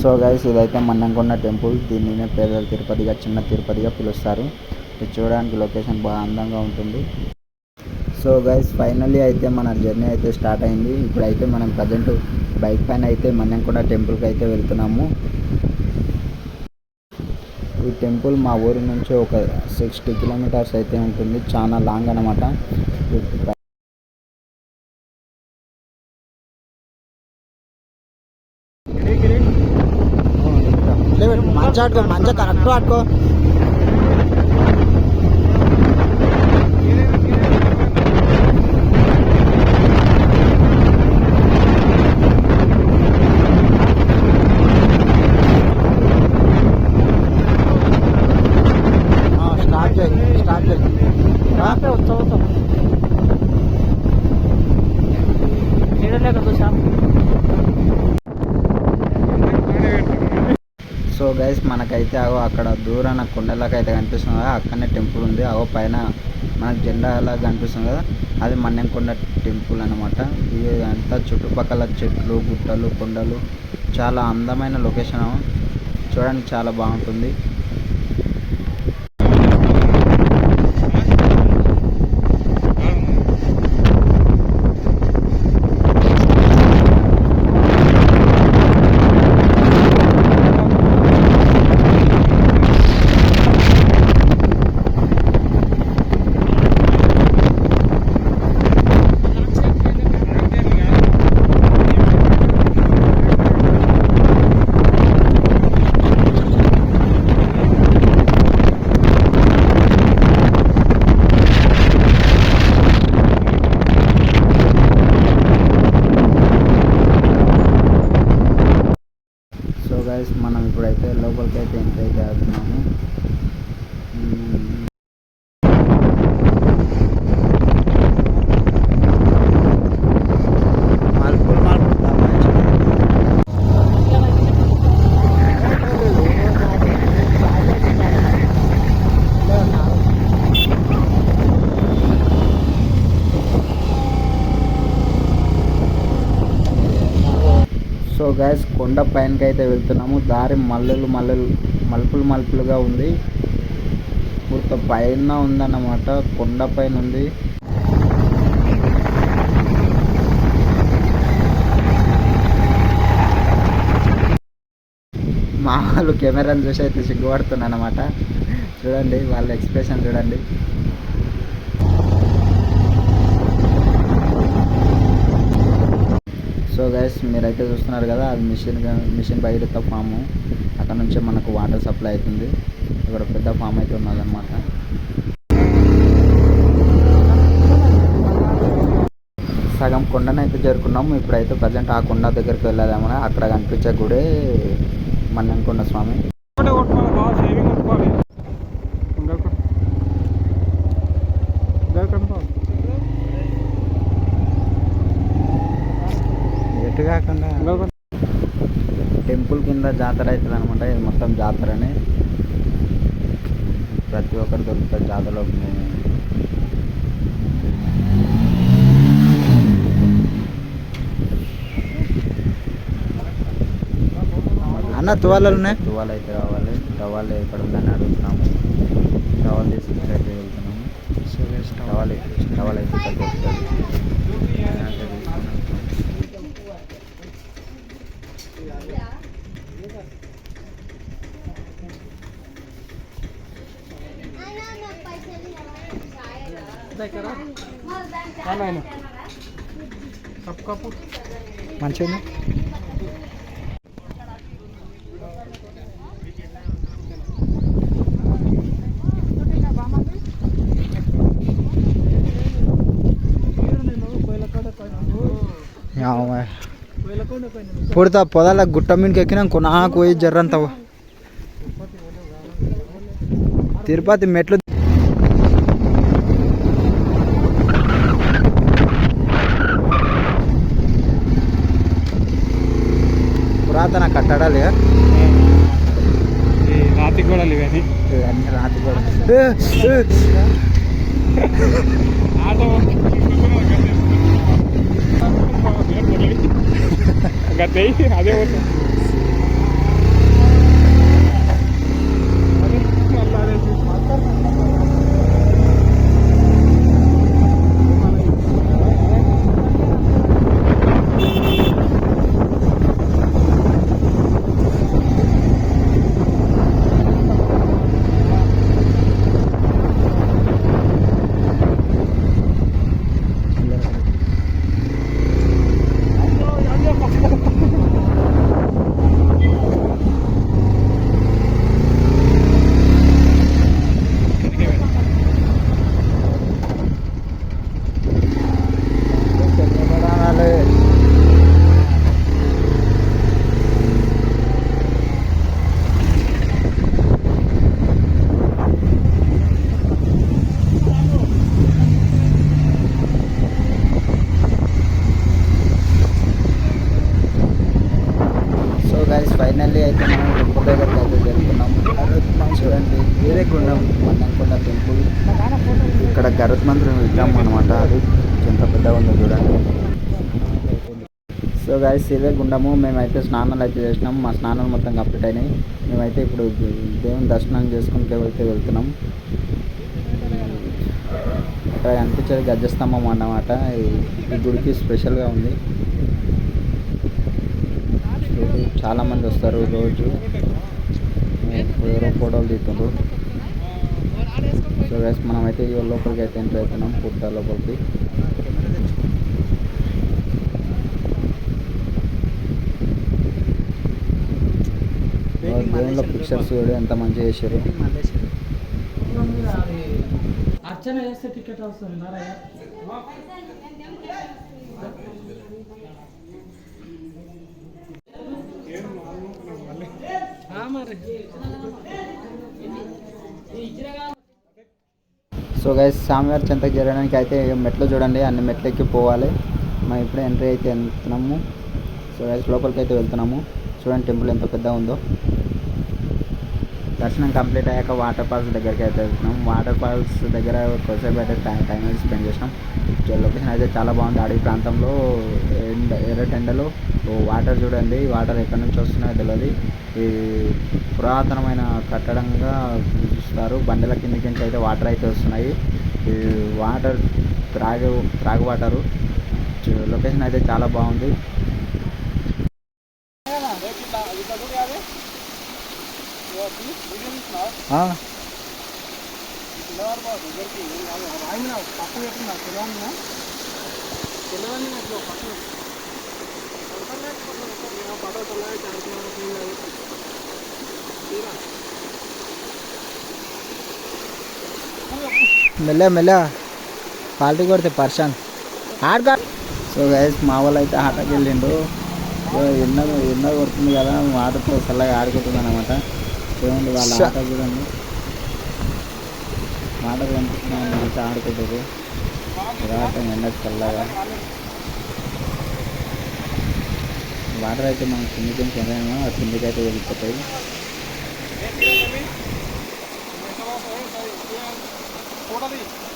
So guys, ఇదైతే Mannemkonda temple. దీనినే పేదల తిరుపతిగా, చిన్న తిరుపతిగా పిలుస్తారు. ఇది చూడడానికి లొకేషన్ బాగా అందంగా ఉంటుంది. సో గైస్, ఫైనల్లీ అయితే మన జర్నీ అయితే స్టార్ట్ అయింది. ఇప్పుడైతే మనం ప్రజెంట్ బైక్ పైన అయితే మన్నెంకొండ టెంపుల్కి అయితే వెళ్తున్నాము. ఈ టెంపుల్ మా ఊరి నుంచి ఒక 60 కిలోమీటర్స్ అయితే ఉంటుంది. చాలా లాంగ్ అనమాట. మంచిగా ఆడుకో, మంచిగా కరెక్ట్ ఆడుకో. సో గైస్, మనకైతే అక్కడ దూరాన కొండలకు అయితే కనిపిస్తుంది కదా, అక్కడనే టెంపుల్ ఉంది. పైన మనకు జెండా ఎలా కనిపిస్తుంది కదా, అది మన్నెంకొండ టెంపుల్ అనమాట. ఇది అంతా చుట్టుపక్కల చెట్లు, గుట్టలు, కొండలు, చాలా అందమైన లొకేషన్. చూడడానికి చాలా బాగుంటుంది. మనం ఇప్పుడైతే లోపలికి అయితే ఎంట్రీ అయితే అవుతున్నాము. సో గైస్, కొండ పైనకి అయితే వెళ్తున్నాము. దారి మలుపులుగా ఉంది. పూర్తి పైన ఉందన్నమాట, కొండ పైన ఉంది. మా వాళ్ళు కెమెరాని చూసి అయితే సిగ్గుపడుతున్నాను అనమాట. చూడండి వాళ్ళ ఎక్స్ప్రెషన్ చూడండి. సో గైస్, మీరైతే చూస్తున్నారు కదా, అది మిషన్ భగీరథ ఫాము. అక్కడ నుంచి మనకు వాటర్ సప్లై అవుతుంది. ఇక్కడ పెద్ద ఫామ్ అయితే ఉన్నదన్నమాట. సగం కొండనైతే చేరుకున్నాము. ఇప్పుడైతే ప్రజెంట్ ఆ కొండ దగ్గరికి వెళ్ళామని, అక్కడ కనిపించే గుడే మన్నెంకొండ స్వామి. టెంపుల్ కింద జాతర అవుతుంది అనమాట. ఇది మొత్తం జాతరనే, ప్రతి ఒక్కరు దొరుకుతుంది జాతరలో. అన్న తువాలు ఉన్నాయి, తువాలు అయితే కావాలి. టవాల్ ఎక్కడ ఉందని అడుగుతున్నాము. టవాల్ తీసుకుని అయితే వెళ్తున్నాము. టవాల్ అయితే ఇక్కడ దొరుకుతుంది. మంచిగా పుడతా పొదాల గుట్ట మీదకి ఎక్కినాక నాకు పోయి జర్రంత తిరుపతి మెట్లు. పురాతన కట్టడాలు, రాతి గోడలు, ఇవన్నీ రాతి గోడలు. అదే ఫైనల్లీ అయితే మనం టెంపుల్ దగ్గరికి అయితే వెళ్తున్నాం. చూడండి వేరే గుండం మన్నెంకొండ టెంపుల్. ఇక్కడ గరుత్ మంత్రం విగ్రహం అనమాట. అది ఎంత పెద్దగా ఉందో చూడండి. సో గాయస్ ఇదే గుండము. మేమైతే స్నానాలు అయితే చేసినాం. మా స్నానాలు మొత్తం కంప్లీట్ అయినాయి. మేమైతే ఇప్పుడు దేవుని దర్శనం చేసుకుంటూ అయితే వెళ్తున్నాం. ఇక్కడ కనిపించేది గజస్తంభం అన్నమాట. ఈ గుడికి స్పెషల్గా ఉంది. చాలామంది వస్తారు రోజు. ఎవరో ఫోటోలు తీస్తుండ్రు. సో గైస్ మనమైతే ఈ లోపలికి అయితే ఎంటర్ అవుతున్నాం. పుట్ట లోపలికి. దేవుళ్ళ పిక్చర్స్ చూడు ఎంత మంచిగా చేశారు. అర్చన చేస్తే టికెట్ వస్తుంది సో గైస్ స్వామివారి చెంతకు చేరడానికి అయితే మెట్లు చూడండి. అన్ని మెట్లు ఎక్కి పోవాలి. మనం ఇప్పుడే ఎంట్రీ అయితే వెళ్తున్నాము. సో గైస్ లోపలికి అయితే వెళ్తున్నాము. చూడండి టెంపుల్ ఎంత పెద్దగా ఉందో. దర్శనం కంప్లీట్ అయ్యాక వాటర్ ఫాల్స్ దగ్గరికి అయితే వెళ్తున్నాం. వాటర్ ఫాల్స్ దగ్గర కొద్దిసేపు అయితే టైం అయితే స్పెండ్ చేసినాం. లొకేషన్ అయితే చాలా బాగుంది. అడవి ప్రాంతంలో ఎర్రటెండలో వాటర్ చూడండి. వాటర్ ఎక్కడి నుంచి వస్తున్నాయో తెలియదు. ఈ పురాతనమైన కట్టడంగా చూస్తారు. బండల కిందికి నుంచి అయితే వాటర్ అయితే వస్తున్నాయి. ఈ వాటర్ త్రాగు వాటరు. లొకేషన్ అయితే చాలా బాగుంది. మెల్ల పార్టీ కొడితే పర్సన్ ఆడగా. సో గైస్ మా వాళ్ళు అయితే ఆటకి వెళ్ళిండు. ఎండ కొడుతుంది కదా, ఆటతో చల్లగా ఆడుకుంటుంది అనమాట. చూడండి వాళ్ళ ఆట చూడండి. వాటర్ కనిపిస్తున్నాయి, మంచిగా ఆడుకుంటుంది. రావటం ఎండ చల్లగా. వాటర్ అయితే మనం కిందికి వెళ్ళాము. ఆ కిందికి అయితే వెళ్ళిపోతాయి. Totally.